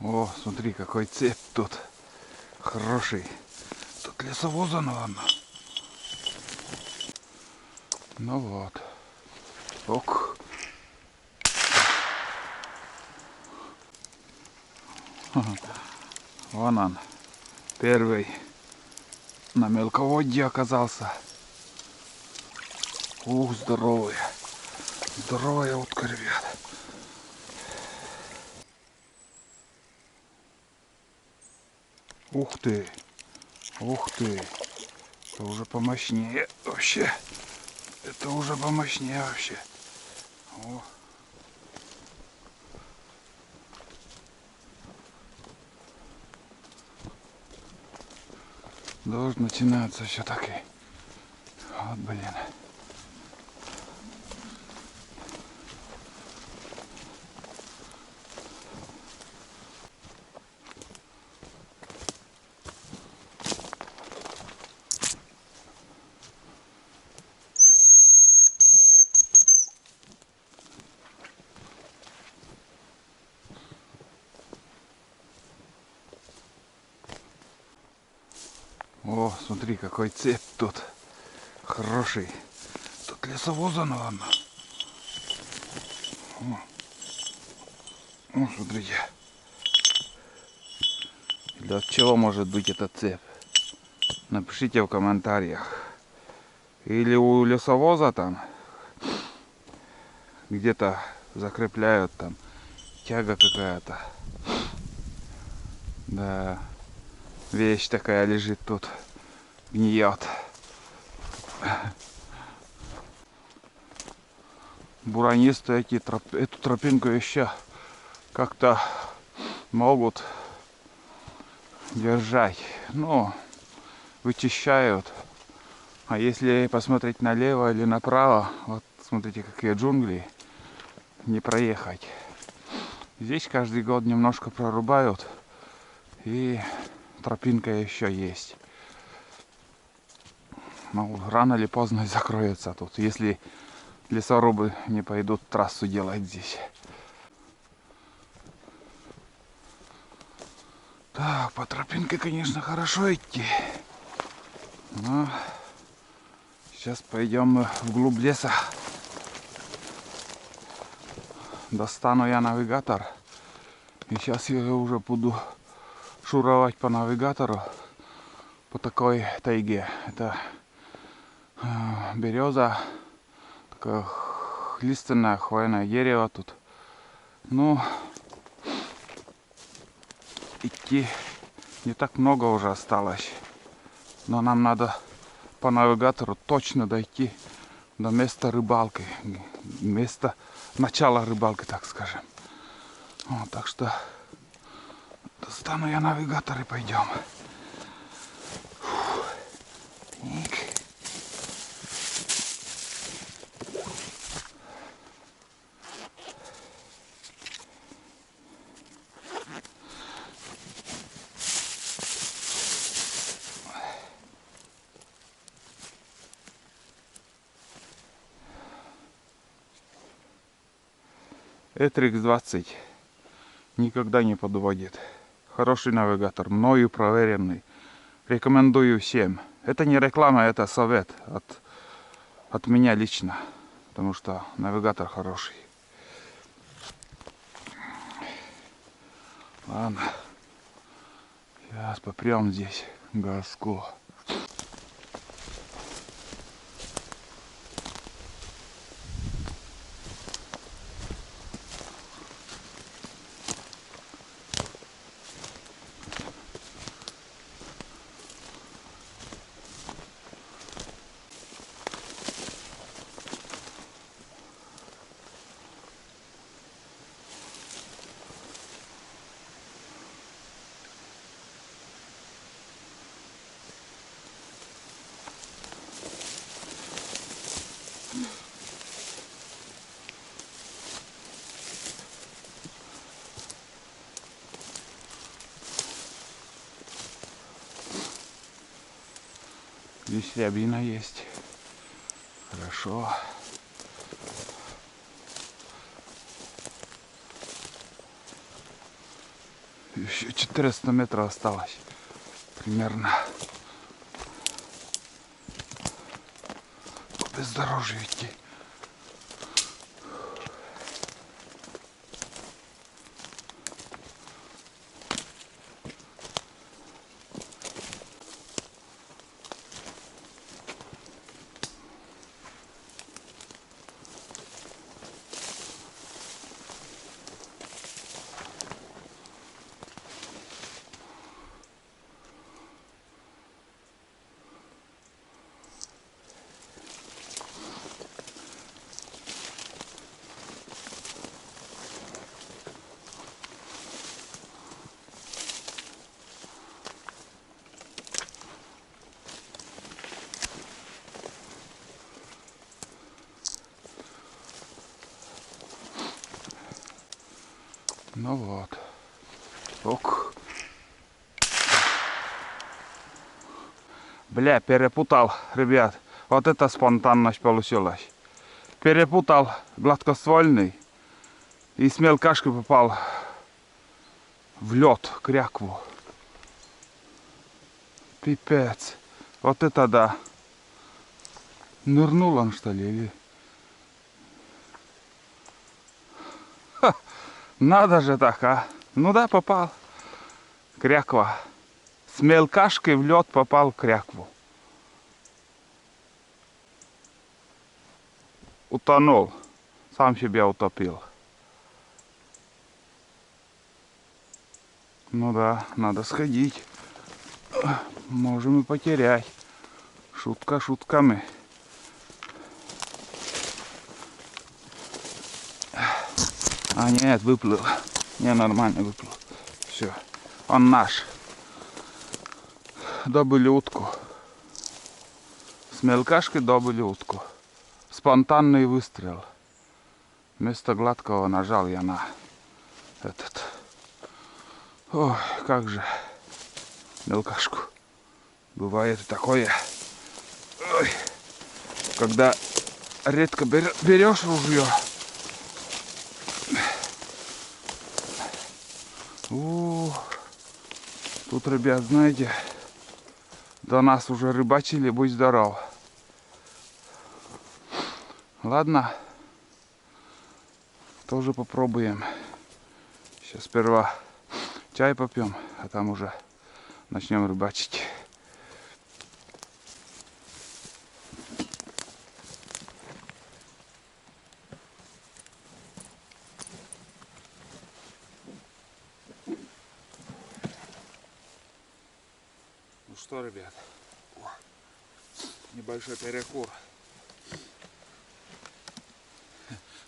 О, смотри, какой цепь тут. Хороший. Тут лесовоза, наверное. Ну вот. Ок. Вон он. Первый на мелководье оказался. Ух, здоровый. Здоровая утка, ребят. Ух ты. Ух ты. Это уже помощнее вообще. Это уже помощнее вообще. О. Дождь начинается все-таки. Вот, блин. О, смотри, какой цепь тут. Хороший. Тут лесовоза, наверное. О, смотрите. Для чего может быть эта цепь? Напишите в комментариях. Или у лесовоза там где-то закрепляют, там тяга какая-то. Да, вещь такая лежит тут, гниет. Буранисты эту тропинку еще как-то могут держать. Ну, вычищают. А если посмотреть налево или направо, вот смотрите, какие джунгли, не проехать. Здесь каждый год немножко прорубают, и тропинка еще есть. Но рано или поздно закроется тут, если лесорубы не пойдут трассу делать здесь. Так, по тропинке, конечно, хорошо идти. Но сейчас пойдем мы вглубь леса. Достану я навигатор. И сейчас я уже буду шуровать по навигатору по такой тайге. Это береза, такое лиственное хвойное дерево тут. Ну, идти не так много уже осталось. Но нам надо по навигатору точно дойти до места рыбалки. Место начала рыбалки, так скажем. Вот, так что достану я навигатор и пойдем. Ник. Этрикс 20 никогда не подводит. Хороший навигатор, мною проверенный. Рекомендую всем. Это не реклама, это совет от меня лично. Потому что навигатор хороший. Ладно. Сейчас попрям здесь газку. Здесь рябина есть. Хорошо. Еще 400 метров осталось примерно. По бездорожью идти. Ну вот. Ок. Бля, перепутал, ребят. Вот это спонтанность получилась. Перепутал гладкоствольный и с мелкашкой попал в лед, крякву. Пипец. Вот это да. Нырнул он, что ли? Или... Ха, надо же так, а. Ну да, попал. Кряква. С мелкашкой в лед попал в крякву. Утонул. Сам себя утопил. Ну да, надо сходить. Можем и потерять. Шутка шутками. А нет, выплыл. Не, нормально выплыл. Все. Он наш. Добыли утку. С мелкашкой добыли утку. Спонтанный выстрел. Вместо гладкого нажал я на этот. Ой, как же. Мелкашку. Бывает и такое. Ой. Когда редко берешь ружье. Тут, ребят, знаете, до нас уже рыбачили, будь здоров. Ладно, тоже попробуем. Сейчас сперва чай попьем, а там уже начнем рыбачить. Ну что, ребят, небольшой перекур.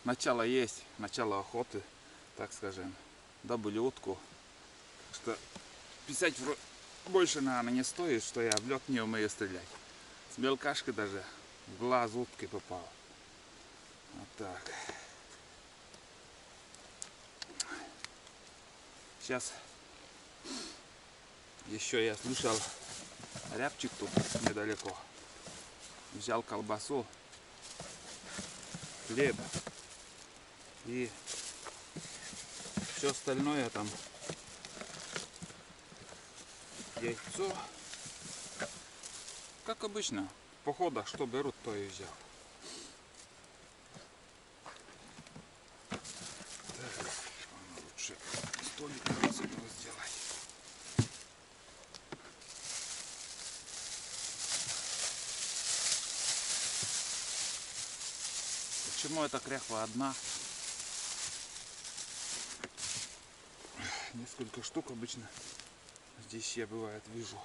Начало есть, начало охоты, так скажем. Добыли утку. Что писать больше, наверное, не стоит, что я в лед не умею стрелять. С мелкашкой даже в глаз утки попал. Вот так. Сейчас еще я слышал, рябчик тут недалеко. Взял колбасу, хлеб и все остальное там. Яйцо. Как обычно, в походах что берут, то и взял. Так, лучше столик отсюда сделать. Почему эта кряква одна? Несколько штук обычно здесь я бывает вижу.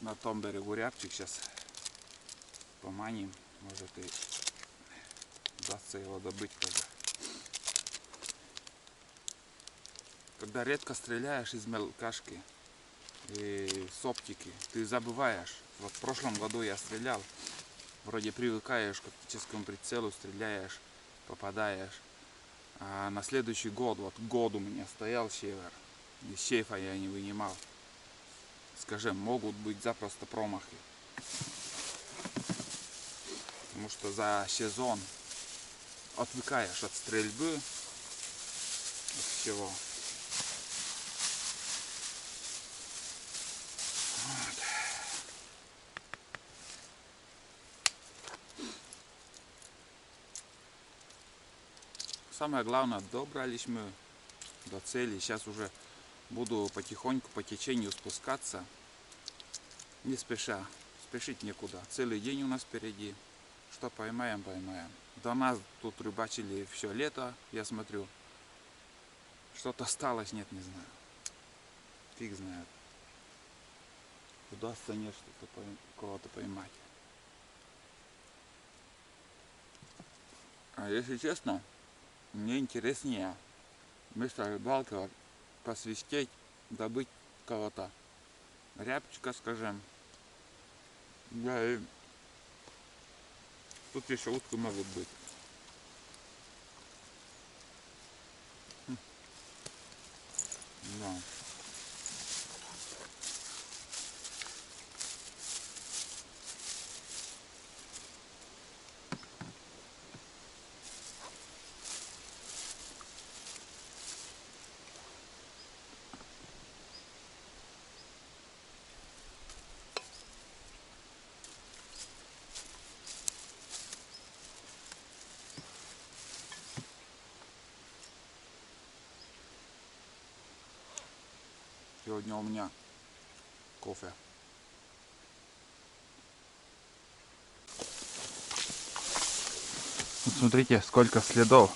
На том берегу рябчик, сейчас поманим, может и удастся его добыть когда. Когда редко стреляешь из мелкашки и с оптики, ты забываешь. Вот в прошлом году я стрелял, вроде привыкаешь к оптическому прицелу, стреляешь, попадаешь. А на следующий год, вот год у меня стоял север, из сейфа я не вынимал. Скажем, могут быть запросто промахи. Потому что за сезон отвыкаешь от стрельбы, от всего. Вот. Самое главное, добрались мы до цели. Сейчас уже буду потихоньку по течению спускаться, не спеша. Спешить некуда. Целый день у нас впереди. Что поймаем, поймаем. До нас тут рыбачили все лето, я смотрю. Что-то осталось, нет, не знаю. Фиг знает. Удастся нет что-то кого-то поймать. А если честно, мне интереснее вместо рыбалки вот посвистеть, добыть кого-то. Рябчика, скажем. Да, и тут еще утки могут быть. Да. Сегодня у меня кофе. Вот смотрите, сколько следов.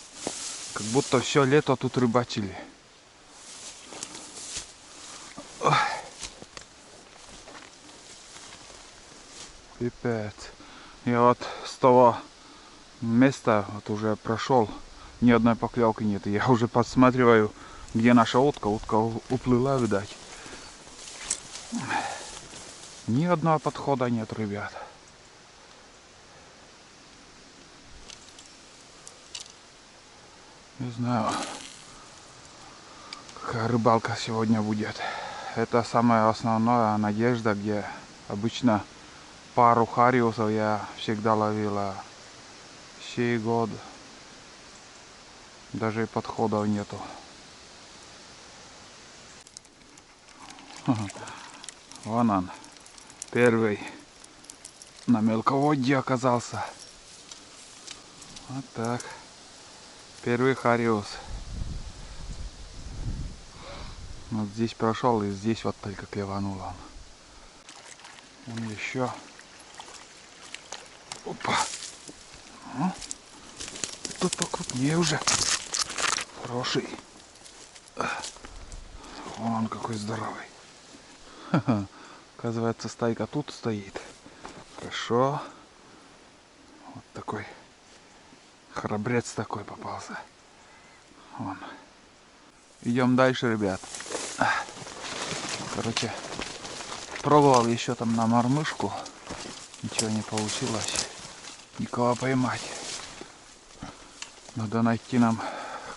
Как будто все лето тут рыбачили. Ой. Пипец. Я вот с того места вот уже прошел. Ни одной поклевки нет. Я уже посматриваю, где наша утка. Утка уплыла, видать. Ни одного подхода нет, ребят. Не знаю, какая рыбалка сегодня будет. Это самая основная надежда, где обычно пару хариусов я всегда ловила. Сей год даже и подходов нету. Вон он, первый на мелководье оказался. Вот так. Первый хариус. Вот здесь прошел, и здесь вот только клевануло. Вон еще. Опа. Тут покрупнее уже. Хороший. Вон он какой здоровый. Оказывается, стайка тут стоит. Хорошо. Вот такой храбрец такой попался. Вон. Идем дальше, ребят. Короче, пробовал еще там на мормышку. Ничего не получилось. Никого поймать. Надо найти нам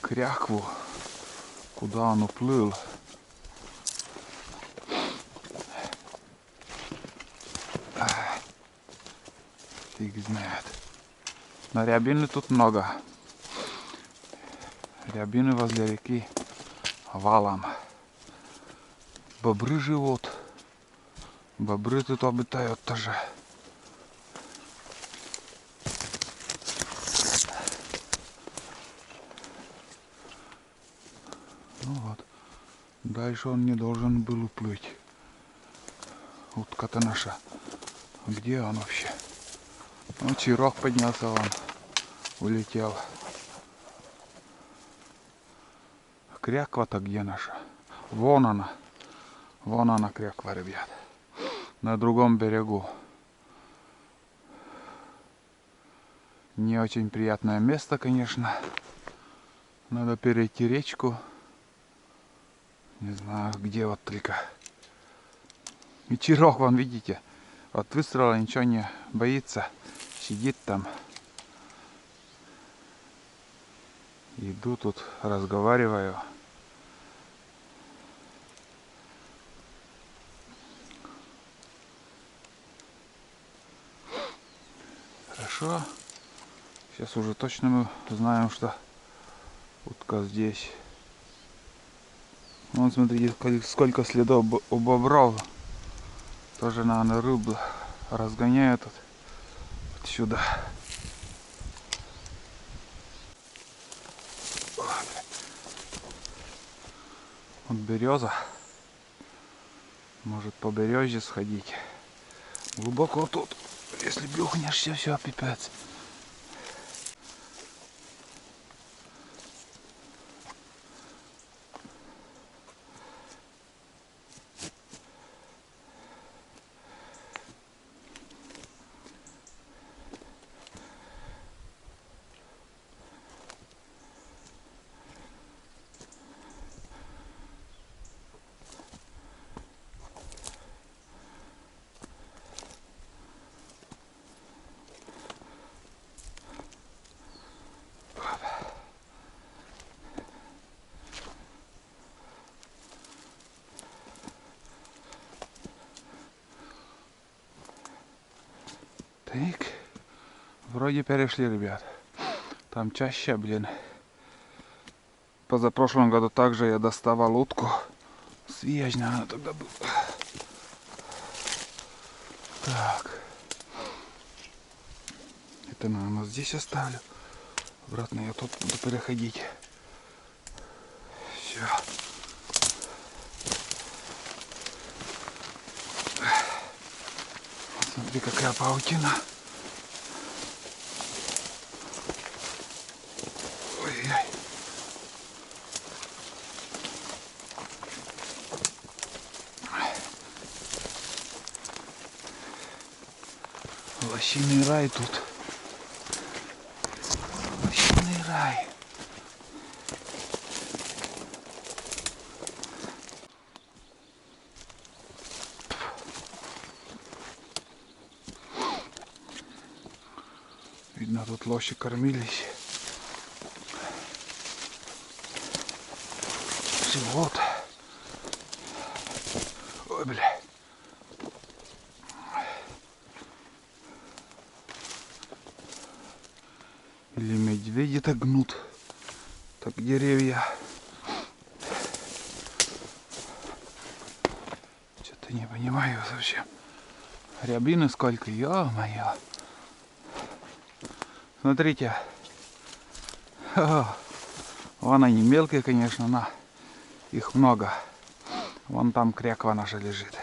крякву. Куда он уплыл. Фиг знает. Но рябины тут много. Рябины возле реки валом. Бобры живут. Бобры тут обитают тоже. Ну вот. Дальше он не должен был уплыть. Утка-то наша. Где он вообще? Ну, чирок поднялся, он улетел. Кряква-то где наша? Вон она. Вон она, кряква, ребят. На другом берегу. Не очень приятное место, конечно. Надо перейти речку. Не знаю, где вот только. Вечерок, вон, видите. От выстрела ничего не боится. Сидит там. Иду тут, разговариваю. Хорошо. Сейчас уже точно мы знаем, что утка здесь. Вон, смотрите, сколько следов у бобров. Тоже, наверное, рыбу разгоняют отсюда. Вот береза. Может, по березе сходить. Глубоко тут. Если бюхнешься, все, пипец. Так, вроде перешли, ребят. Там чаще, блин. Позапрошлом году также я доставал утку. Свежь, наверное, тогда был. Так. Это, наверное, здесь оставлю. Обратно я тут буду переходить. Все. Смотри, какая паутина. Ой-ой. Лосиный рай тут. Лосиный рай. Видно, тут лоси кормились. Вот. Ой, бля. Или медведи так гнут. Так деревья. Что-то не понимаю совсем. Рябины сколько, ё-моё. Смотрите. О, вон они мелкие, конечно, но их много. Вон там кряква наша лежит.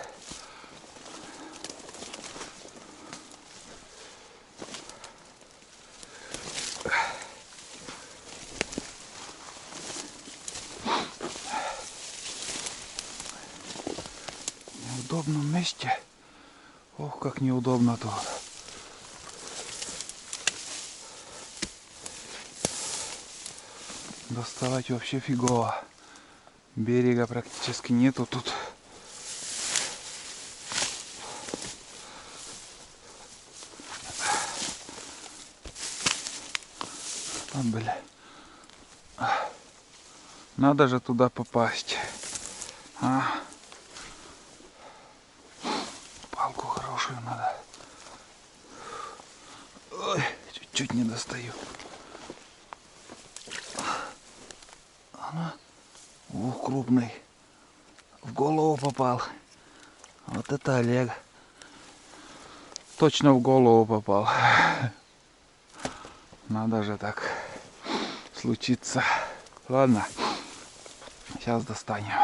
В неудобном месте. Ох, как неудобно тут. Доставать вообще фигово. Берега практически нету тут. А, бля. Надо же туда попасть. А. Палку хорошую надо. Ой, чуть-чуть не достаю. Она. Ух, крупный. В голову попал. Вот это Олег. Точно в голову попал. Надо же так случиться. Ладно. Сейчас достанем.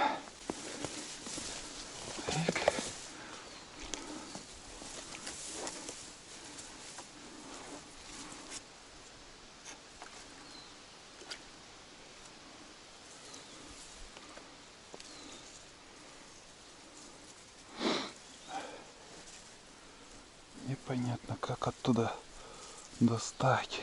Так. Непонятно, как оттуда достать.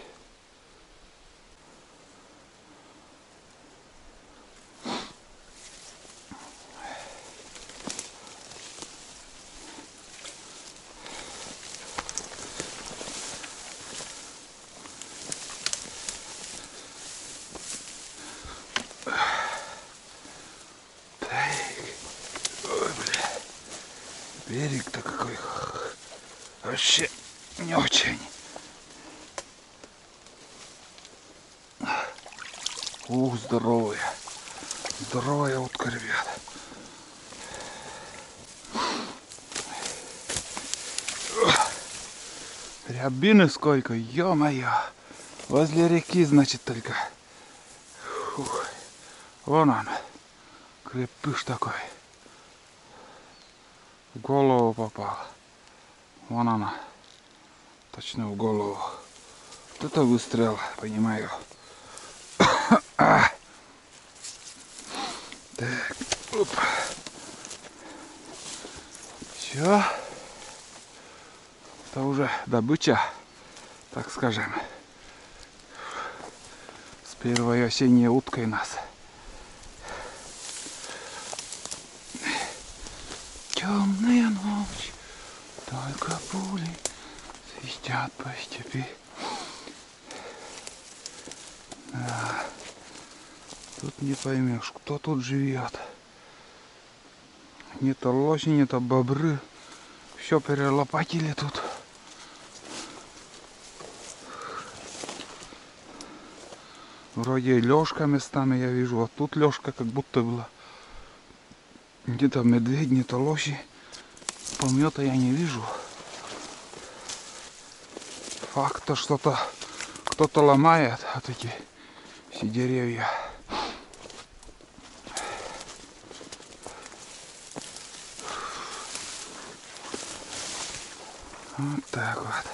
Берег-то какой вообще не очень. Ух, здоровая. Здоровая утка, ребят. Рябины сколько, ё-моё. Возле реки, значит, только. Фух. Вон он. Крепыш такой. В голову попал. Вон она. Точно в голову. Вот это выстрел, понимаю. Так, оп. Все. Это уже добыча, так скажем. С первой осенней уткой нас. Темная ночь, только пули свистят по степи. Да. Тут не поймешь, кто тут живет. Не то лоси, не то бобры. Все перелопатили тут. Вроде лёжка местами я вижу, а тут лёжка как будто была. Где-то медведь, не то лоси. Помета я не вижу. Факт, то что-то кто-то ломает вот эти все деревья. Вот так вот.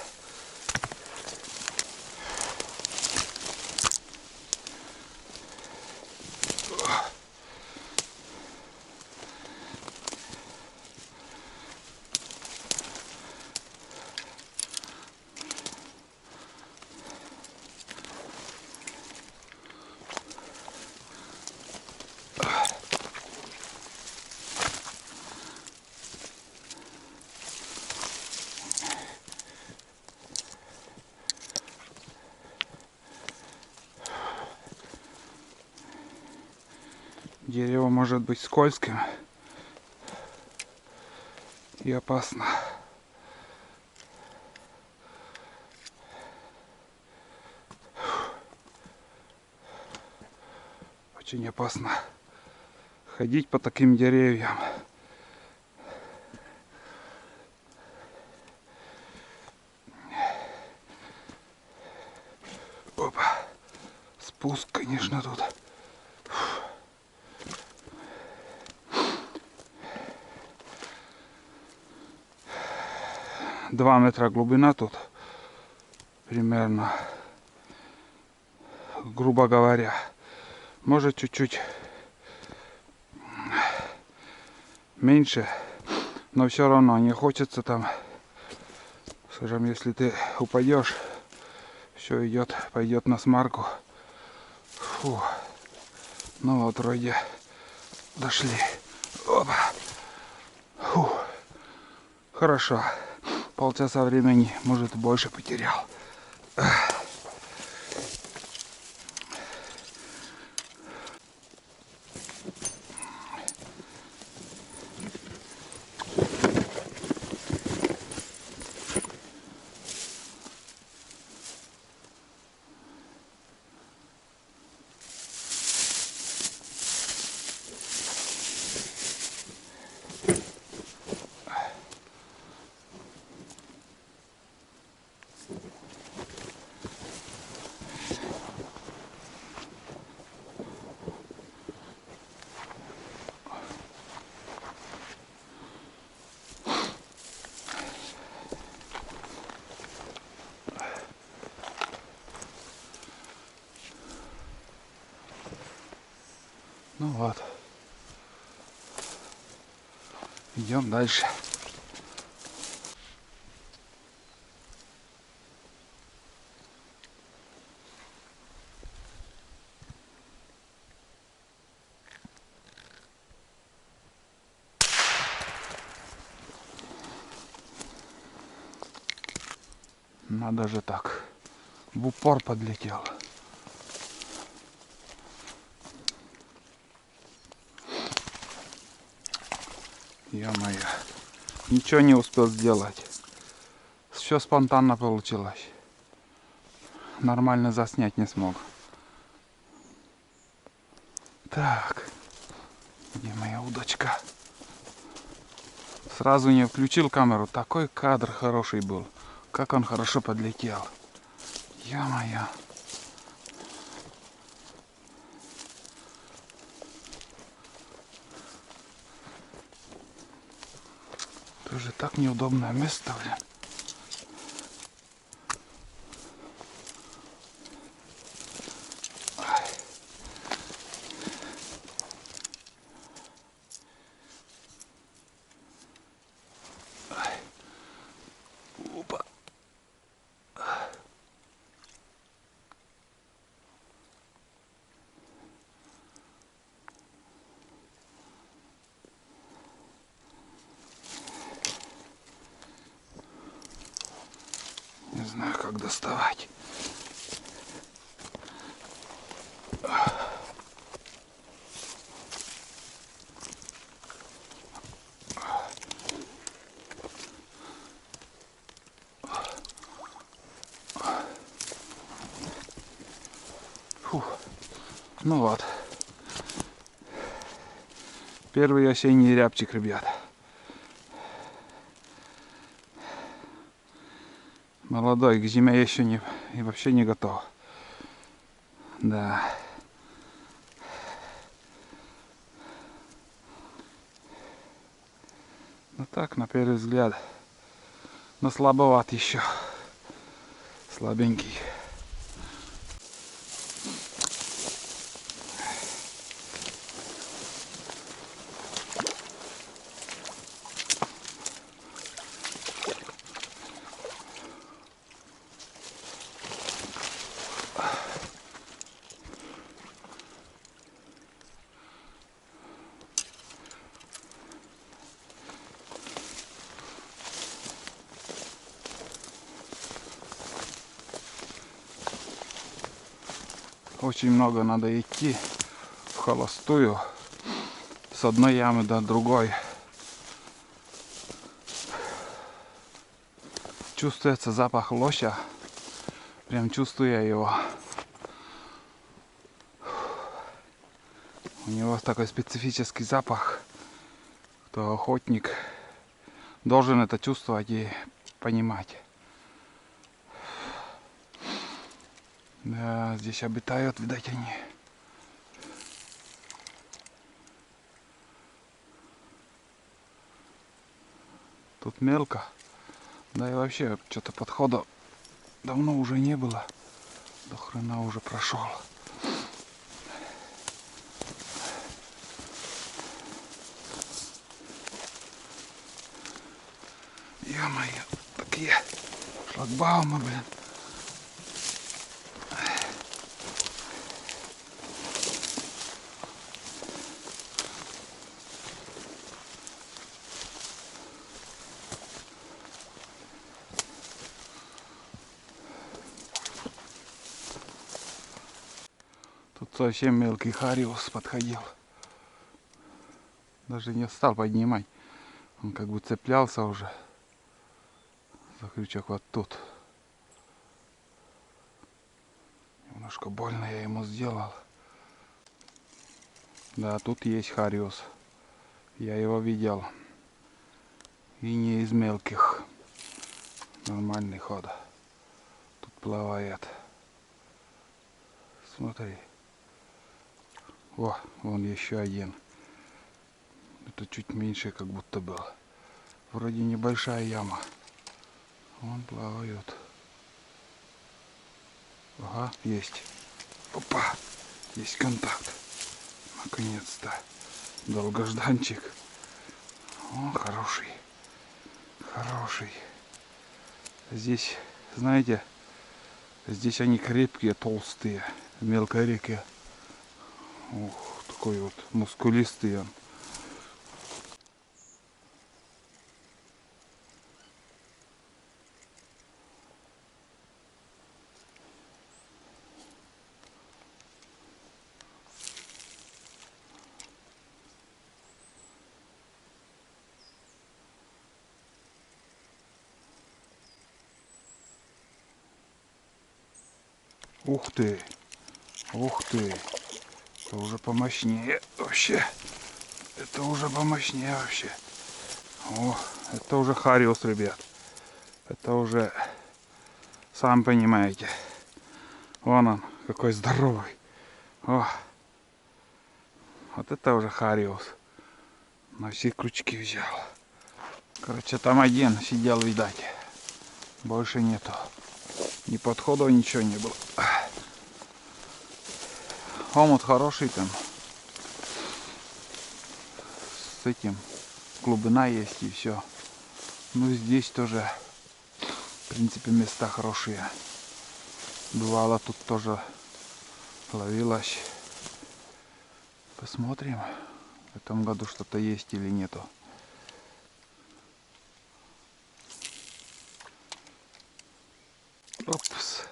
Дерево может быть скользким и опасно. Очень опасно ходить по таким деревьям. Опа. Спуск, конечно, тут. 2 метра глубина тут примерно, грубо говоря. Может чуть-чуть меньше, но все равно не хочется там, скажем, если ты упадешь, все идет, пойдет на смарку. Фу. Ну вот вроде дошли. Опа. Фу. Хорошо. Полчаса времени, может, больше потерял. Ну вот. Идем дальше. Надо же так. В упор подлетел. Ё-моё. Ничего не успел сделать. Все спонтанно получилось. Нормально заснять не смог. Так. Где моя удочка? Сразу не включил камеру. Такой кадр хороший был. Как он хорошо подлетел. Ё-моё. Тоже так неудобное место, блин. Опа. Не знаю, как доставать. Фух. Ну вот. Первый осенний рябчик, ребят. Молодой, к зиме еще не и вообще не готов. Да. Ну так, на первый взгляд. Но слабоват еще. Слабенький. Очень много надо идти в холостую с одной ямы до другой. Чувствуется запах лося. Прям чувствую я его. У него такой специфический запах. Кто охотник должен это чувствовать и понимать. Да, здесь обитают, видать, они. Тут мелко. Да и вообще, что-то подхода давно уже не было. До хрена уже прошел. Ё-моё, такие шлагбаумы, блин. Тут совсем мелкий хариус подходил. Даже не стал поднимать. Он как бы цеплялся уже за крючок вот тут. Немножко больно я ему сделал. Да, тут есть хариус. Я его видел. И не из мелких. Нормальный ход. Тут плавает. Смотри. О, вон еще один. Это чуть меньше как будто был. Вроде небольшая яма. Вон плавают. Ага, есть. Опа! Есть контакт. Наконец-то. Долгожданчик. О, хороший. Хороший. Здесь, знаете, здесь они крепкие, толстые. В мелкой реке. Ух, такой вот мускулистый он. Ух ты! Ух ты! Это уже помощнее вообще. Это уже помощнее вообще. О, это уже хариус, ребят. Это уже, сам понимаете. Вон он, какой здоровый. О, вот это уже хариус. На все крючки взял. Короче, там один сидел, видать. Больше нету. Ни подходов, ничего не было. Омут хороший там. С этим. Глубина есть и все. Ну здесь тоже, в принципе, места хорошие. Бывало тут тоже ловилось. Посмотрим, в этом году что-то есть или нету. Опс.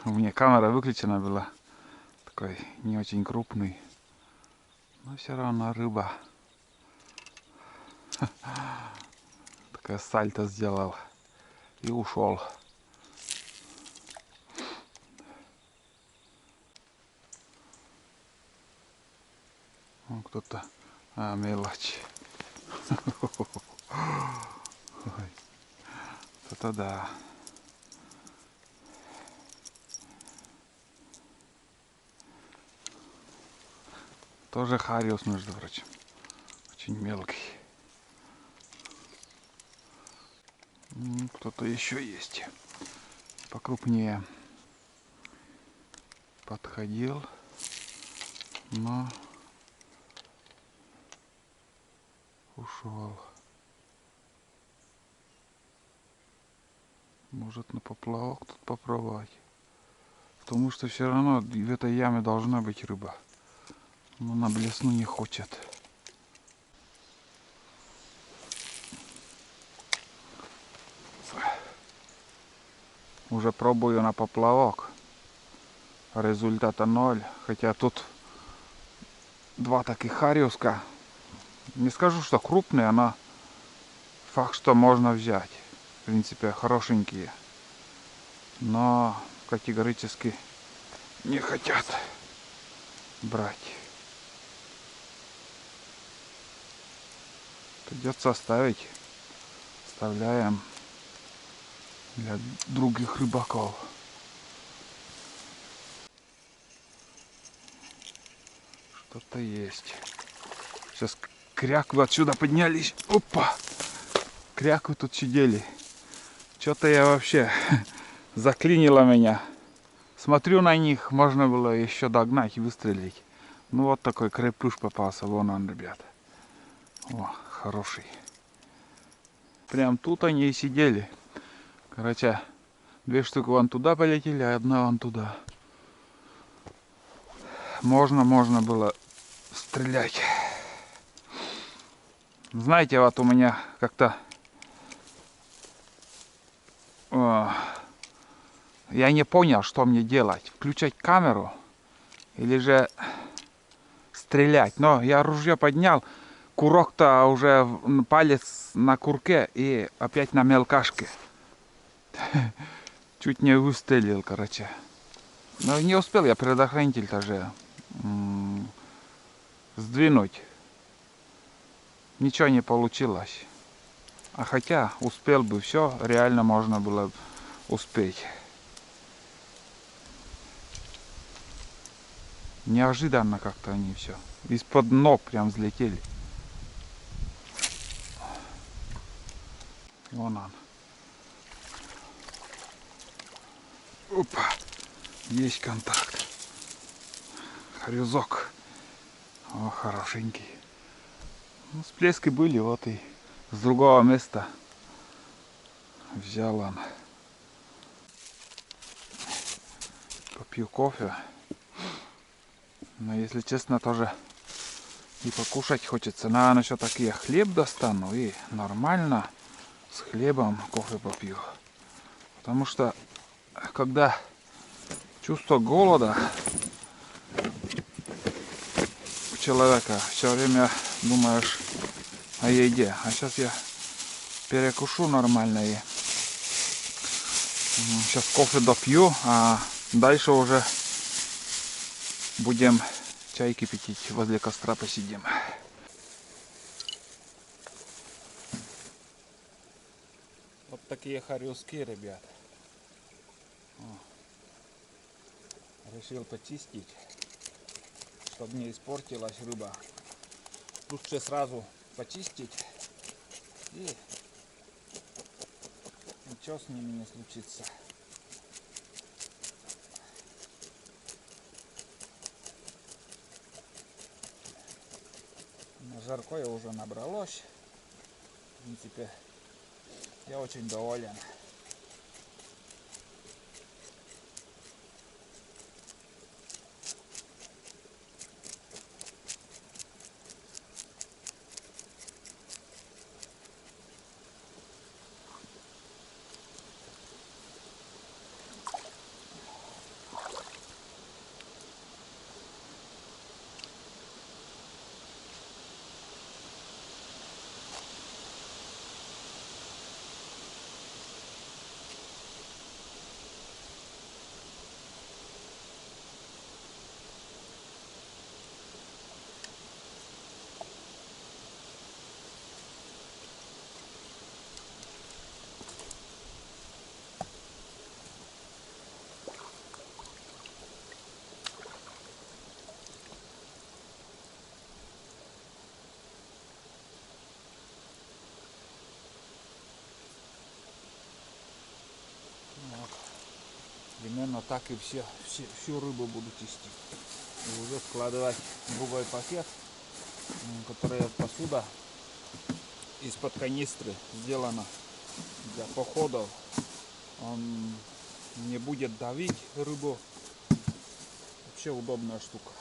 У меня камера выключена была. Такой не очень крупный. Но все равно рыба. Такая сальто сделал. И ушел. Кто-то... А, мелочь. Это да. Тоже хариус, между прочим. Очень мелкий. Кто-то еще есть. Покрупнее. Подходил. Но ушел. Может на поплавок тут попробовать. Потому что все равно в этой яме должна быть рыба. Но на блесну не хочет. Уже пробую на поплавок. Результата 0. Хотя тут два таких хариуска. Не скажу, что крупные, но факт, что можно взять. В принципе, хорошенькие. Но категорически не хотят брать. Придется оставить. Оставляем для других рыбаков. Что-то есть. Сейчас кряквы отсюда поднялись. Опа! Кряквы тут сидели. Что-то я вообще заклинило меня. Смотрю на них, можно было еще догнать и выстрелить. Ну вот такой крепыш попался. Вон он, ребята. О, хороший. Прям тут они и сидели. Короче, 2 штуки вон туда полетели, а 1 вон туда. Можно было стрелять. Знаете, вот у меня как-то... Я не понял, что мне делать. Включать камеру или же стрелять. Но я ружье поднял. Курок-то уже палец на курке и опять на мелкашке. Чуть не выстрелил, короче. Но не успел я предохранитель тоже сдвинуть. Ничего не получилось. А хотя успел бы все, реально можно было успеть. Неожиданно как-то они все. Из-под ног прям взлетели. Вон он. Опа. Есть контакт. Хрюзок. О, хорошенький. Ну, всплески были, вот и с другого места взял он. Попью кофе. Но если честно, тоже и покушать хочется. Наверное, еще такие хлеб достану и нормально с хлебом кофе попью. Потому что когда чувство голода у человека, все время думаешь о еде. А сейчас я перекушу нормально и сейчас кофе допью, а Дальше уже будем чай кипятить, возле костра посидим. Вот такие хорюски, ребят. Решил почистить, чтобы не испортилась рыба. Лучше сразу почистить, и ничего с ними не случится. Жаркое уже набралось. В принципе, я очень доволен. Вот. Примерно так и всю рыбу буду чистить. И уже складывать в другой пакет, который посуда из-под канистры сделана для походов. Он не будет давить рыбу. Вообще удобная штука.